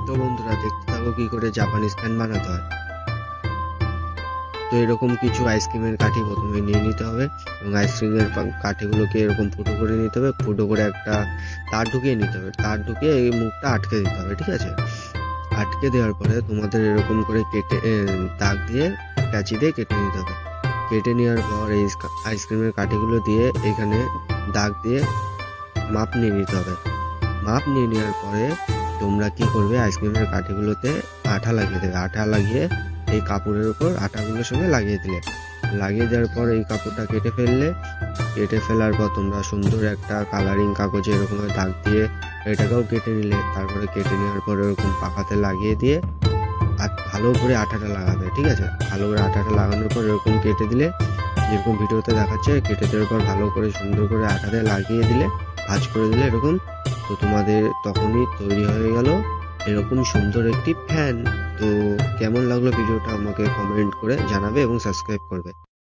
তো বন্ধুরা, দেখতে থাকো কি করে জাপানিজ ফ্যান বানাতে হয়। তো এরকম কিছু আইসক্রিমের কাঠি প্রথমে নিয়ে নিতে হবে এবং আইসক্রিমের কাঠিগুলোকে এরকম ফুটো করে নিতে হবে। ফুটো করে একটা তার ঢুকিয়ে নিতে হবে, তার ঢুকিয়ে এই মুখটা আটকে দিতে হবে, ঠিক আছে। আটকে দেওয়ার পরে তোমাদের এরকম করে কেটে দাগ দিয়ে কাঁচি দিয়ে কেটে নিতে হবে। কেটে নেওয়ার পর এই আইসক্রিমের কাঠিগুলো দিয়ে এখানে দাগ দিয়ে মাপ নিয়ে নিতে হবে। মাপ নিয়ে নেওয়ার পরে তোমরা কি করবে, আইসক্রিমের কাঠিগুলোতে আঠা লাগিয়ে দেবে। আঠা লাগিয়ে এই কাপড়ের উপর আঠাগুলোর সঙ্গে লাগিয়ে দিলে, লাগিয়ে দেওয়ার পর এই কাপড়টা কেটে ফেললে। কেটে ফেলার পর তোমরা সুন্দর একটা কালারিং কাগজে এরকম দাগ দিয়ে এটাকেও কেটে নিলে। তারপরে কেটে নেওয়ার পর এরকম পাখাতে লাগিয়ে দিয়ে আর ভালো করে আঠাটা লাগাবে, ঠিক আছে। ভালো করে আঠাটা লাগানোর পর এরকম কেটে দিলে, যেরকম ভিডিওতে দেখাচ্ছে, কেটে দেওয়ার পর ভালো করে সুন্দর করে আঠাতে লাগিয়ে দিলে, ভাঁজ করে দিলে এরকম। তো তোমাদের তখনই তৈরি হয়ে গেল এরকম সুন্দর একটি ফ্যান। তো কেমন লাগলো ভিডিওটা আমাকে কমেন্ট করে জানাবে এবং সাবস্ক্রাইব করবে।